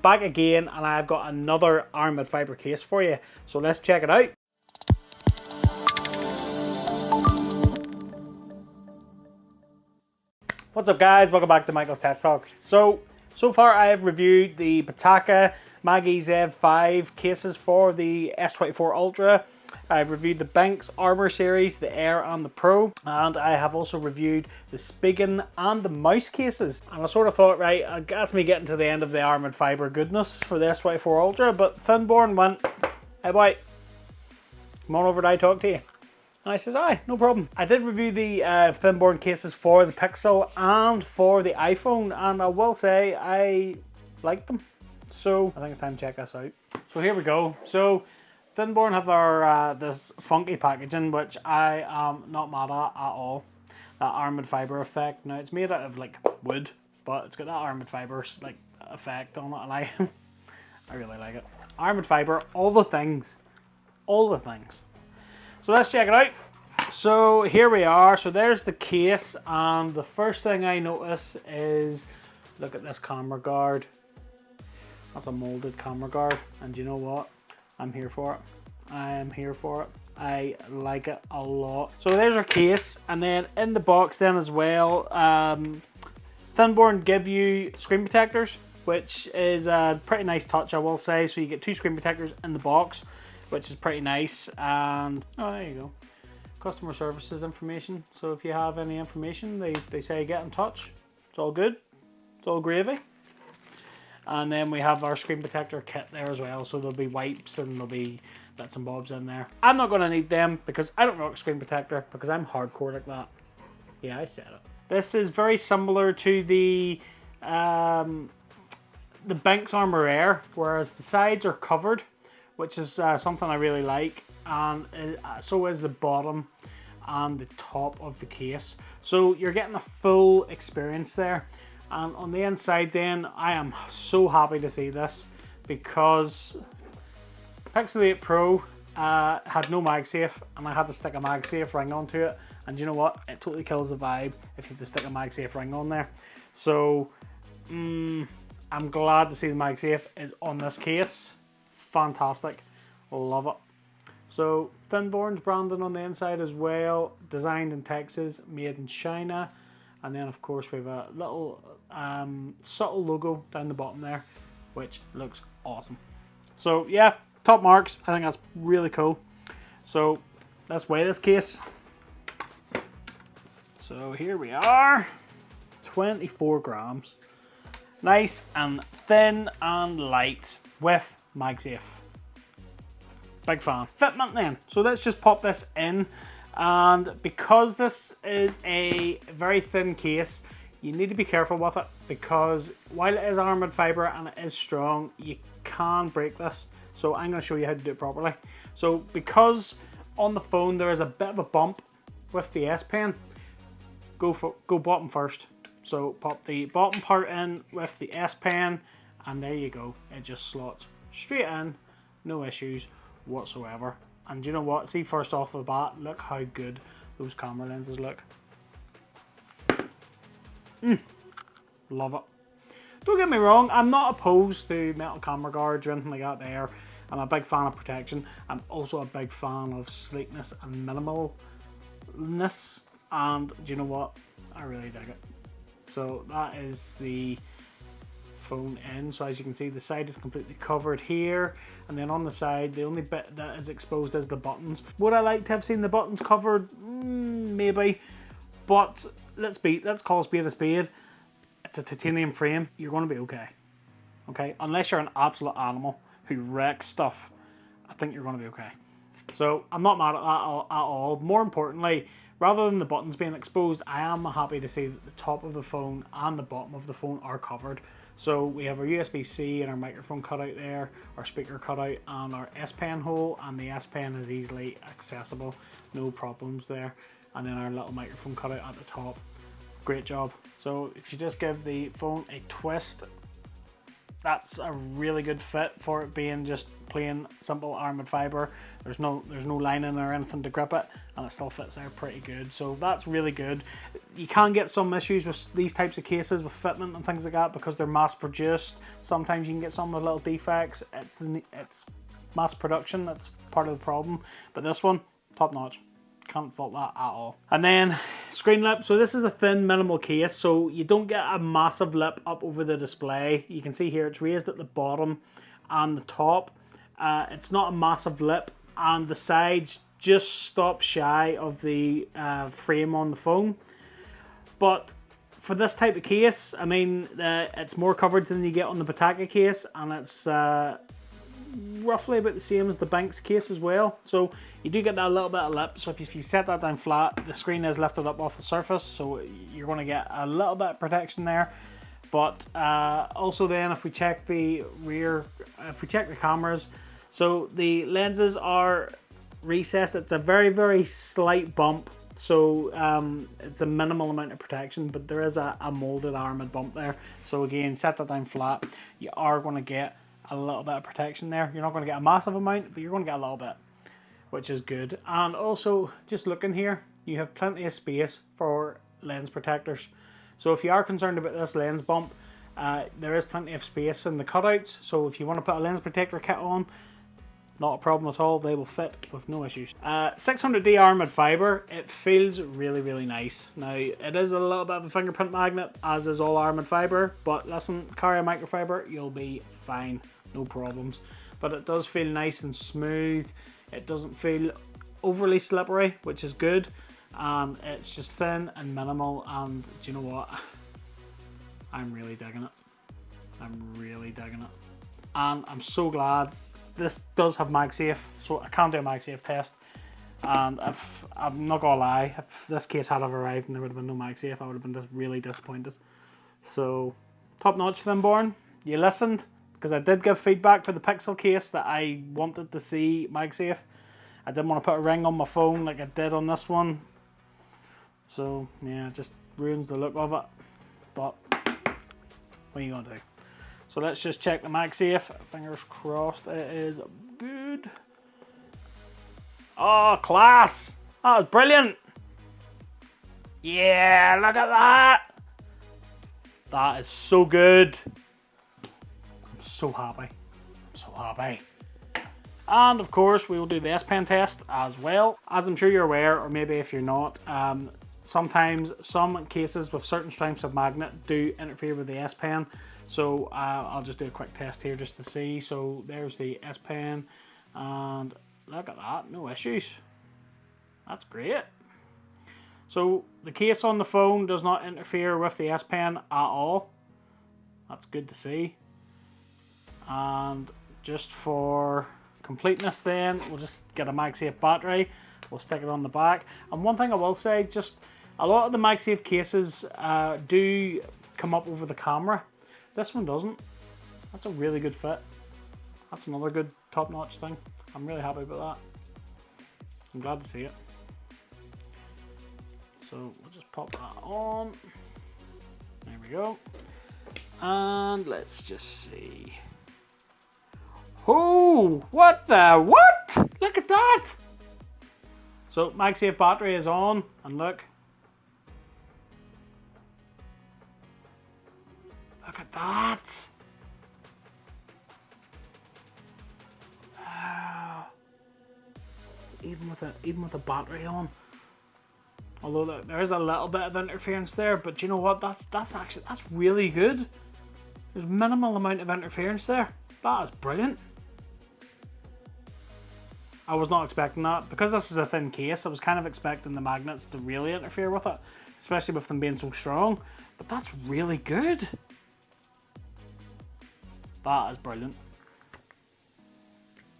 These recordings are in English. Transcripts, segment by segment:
back again and I've got another Aramid fiber case for you. So let's check it out. What's up guys, welcome back to Michael's Tech Talk. So far I have reviewed the Pitaka Magsafe 5 cases for the S24 Ultra. I've reviewed the Banks Armor series, the Air and the Pro, and I have also reviewed the Spigen and the mouse cases. And I sort of thought, right, that's me getting to the end of the Aramid fiber goodness for the S24 Ultra, but Thinborne went, hey boy, come on over and I talk to you. And I says, aye, no problem. I did review the Thinborne cases for the Pixel and for the iPhone, and I will say I liked them. So I think it's time to check this out. So here we go. So Thinborne have our this funky packaging, which I am not mad at all. That Aramid fiber effect. Now it's made out of like wood, but it's got that Aramid fiber like effect on it, and I really like it. Aramid fiber, all the things, all the things. So let's check it out. So here we are. So there's the case, and the first thing I notice is, look at this camera guard. That's a molded camera guard, and you know what? I'm here for it. I am here for it. I like it a lot. So there's our case, and then in the box then as well, Thinborne give you screen protectors, which is a pretty nice touch, I will say. So you get 2 screen protectors in the box, which is pretty nice. And oh, there you go. Customer services information. So if you have any information, they say get in touch. It's all good. It's all gravy. And then we have our screen protector kit there as well. So there'll be wipes and there'll be bits and bobs in there. I'm not going to need them because I don't rock a screen protector because I'm hardcore like that. Yeah, I said it. This is very similar to the Banks Armor Air, whereas the sides are covered, which is something I really like. And so is the bottom and the top of the case. So you're getting a full experience there. And on the inside then, I am so happy to see this because Pixel 8 Pro had no MagSafe, and I had to stick a MagSafe ring onto it. And you know what? It totally kills the vibe if you have to stick a MagSafe ring on there. So I'm glad to see the MagSafe is on this case. Fantastic. Love it. So Thinborne's branding on the inside as well. Designed in Texas, made in China. And then of course we have a little subtle logo down the bottom there, which looks awesome. So yeah, top marks. I think that's really cool. So let's weigh this case. So here we are, 24 grams. Nice and thin and light with MagSafe. Big fan. Fitment then. So let's just pop this in. And because this is a very thin case, you need to be careful with it because while it is Aramid fiber and it is strong, you can break this. So I'm going to show you how to do it properly. So because on the phone there is a bit of a bump with the S Pen, go bottom first. So pop the bottom part in with the S Pen, and there you go. It just slots straight in, no issues whatsoever. And you know what? See, first off the bat, look how good those camera lenses look. Love it. Don't get me wrong, I'm not opposed to metal camera guards or anything like that there. I'm a big fan of protection. I'm also a big fan of sleekness and minimalness. And do you know what? I really dig it. So that is the phone in. So as you can see, the side is completely covered here, and then on the side the only bit that is exposed is the buttons. Would I like to have seen the buttons covered? Maybe, but let's call a spade a spade. It's a titanium frame. You're going to be okay, unless you're an absolute animal who wrecks stuff. I think you're going to be okay. So I'm not mad at that at all. More importantly, rather than the buttons being exposed, I am happy to see that the top of the phone and the bottom of the phone are covered. So we have our USB-C and our microphone cutout there, our speaker cutout, and our S Pen hole, and the S Pen is easily accessible, no problems there. And then our little microphone cutout at the top. Great job. So if you just give the phone a twist, that's a really good fit for it being just plain simple Aramid fibre. There's no lining or anything to grip it, and it still fits there pretty good. So that's really good. You can get some issues with these types of cases with fitment and things like that because they're mass produced. Sometimes you can get some with little defects. It's mass production, that's part of the problem. But this one, top notch. Can't fault that at all. And then screen lip. So this is a thin minimal case, so you don't get a massive lip up over the display. You can see here it's raised at the bottom and the top. It's not a massive lip, and the sides just stop shy of the frame on the phone. But for this type of case, I mean, it's more coverage than you get on the Pataka case, and it's roughly about the same as the Banks case as well. So you do get that little bit of lip. So if you set that down flat, the screen is lifted up off the surface, so you're going to get a little bit of protection there. But also then, if we check the rear, if we check the cameras, so the lenses are recessed. It's a very, very slight bump, so it's a minimal amount of protection, but there is a molded Aramid bump there. So again, set that down flat, you are going to get a little bit of protection there. You're not going to get a massive amount, but you're going to get a little bit, which is good. And also, just looking here, you have plenty of space for lens protectors. So if you are concerned about this lens bump, there is plenty of space in the cutouts. So if you want to put a lens protector kit on, not a problem at all. They will fit with no issues. 600D Aramid fibre. It feels really, really nice. Now, it is a little bit of a fingerprint magnet, as is all Aramid fibre. But listen, carry a microfiber, you'll be fine. No problems. But it does feel nice and smooth. It doesn't feel overly slippery, which is good. And it's just thin and minimal. And do you know what? I'm really digging it. I'm really digging it. And I'm so glad this does have Magsafe, so I can do a Magsafe test. And if I'm not gonna lie, if this case had arrived and there would have been no Magsafe, I would have been just really disappointed. So, top notch, Thinborne. You listened, because I did give feedback for the Pixel case that I wanted to see Magsafe. I didn't want to put a ring on my phone like I did on this one. So, yeah, it just ruins the look of it. But, what are you gonna do? So let's just check the Magsafe. Fingers crossed it is good. Oh, class! That was brilliant! Yeah, look at that! That is so good. I'm so happy. I'm so happy. And of course, we will do the S Pen test as well. As I'm sure you're aware, or maybe if you're not, sometimes some cases with certain strengths of magnet do interfere with the S Pen. So I'll just do a quick test here just to see. So there's the S Pen, and look at that, no issues. That's great. So the case on the phone does not interfere with the S Pen at all. That's good to see. And just for completeness then, we'll just get a Magsafe battery. We'll stick it on the back. And one thing I will say, just a lot of the Magsafe cases do come up over the camera. This one doesn't. That's a really good fit. That's another good top-notch thing. I'm really happy about that. I'm glad to see it. So we'll just pop that on. There we go. And let's just see. Oh, what the what? Look at that. So Magsafe battery is on, and look. Look at that. Even with the battery on. Although there is a little bit of interference there, but you know what? That's really good. There's minimal amount of interference there. That is brilliant. I was not expecting that. Because this is a thin case, I was kind of expecting the magnets to really interfere with it, especially with them being so strong. But that's really good. That is brilliant.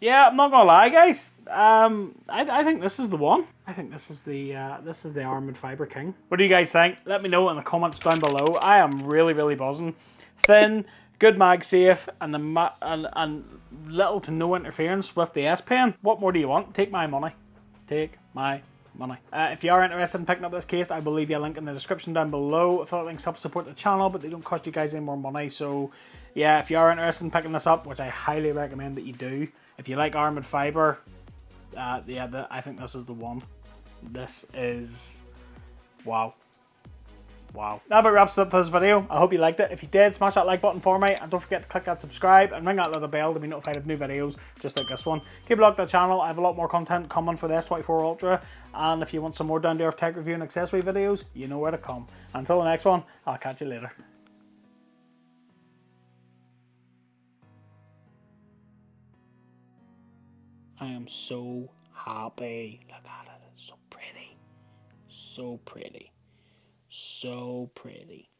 Yeah, I'm not gonna lie, guys. I think this is the one. I think this is the Aramid Fibre King. What do you guys think? Let me know in the comments down below. I am really buzzing. Thin, good Magsafe, and little to no interference with the S Pen. What more do you want? Take my money. Take my money. If you are interested in picking up this case, I will leave you a link in the description down below. I thought links help support the channel, but they don't cost you guys any more money. So yeah, if you are interested in picking this up, which I highly recommend that you do, if you like Aramid fiber, yeah, I think this is the one. This is, wow. Wow. That about wraps it up for this video. I hope you liked it. If you did, smash that like button for me, and don't forget to click that subscribe and ring that little bell to be notified of new videos just like this one. Keep a look at the channel. I have a lot more content coming for the S24 Ultra, and if you want some more down-to-earth tech review and accessory videos, you know where to come. Until the next one, I'll catch you later. I am so happy. Look at it. It's so pretty. So pretty. So pretty.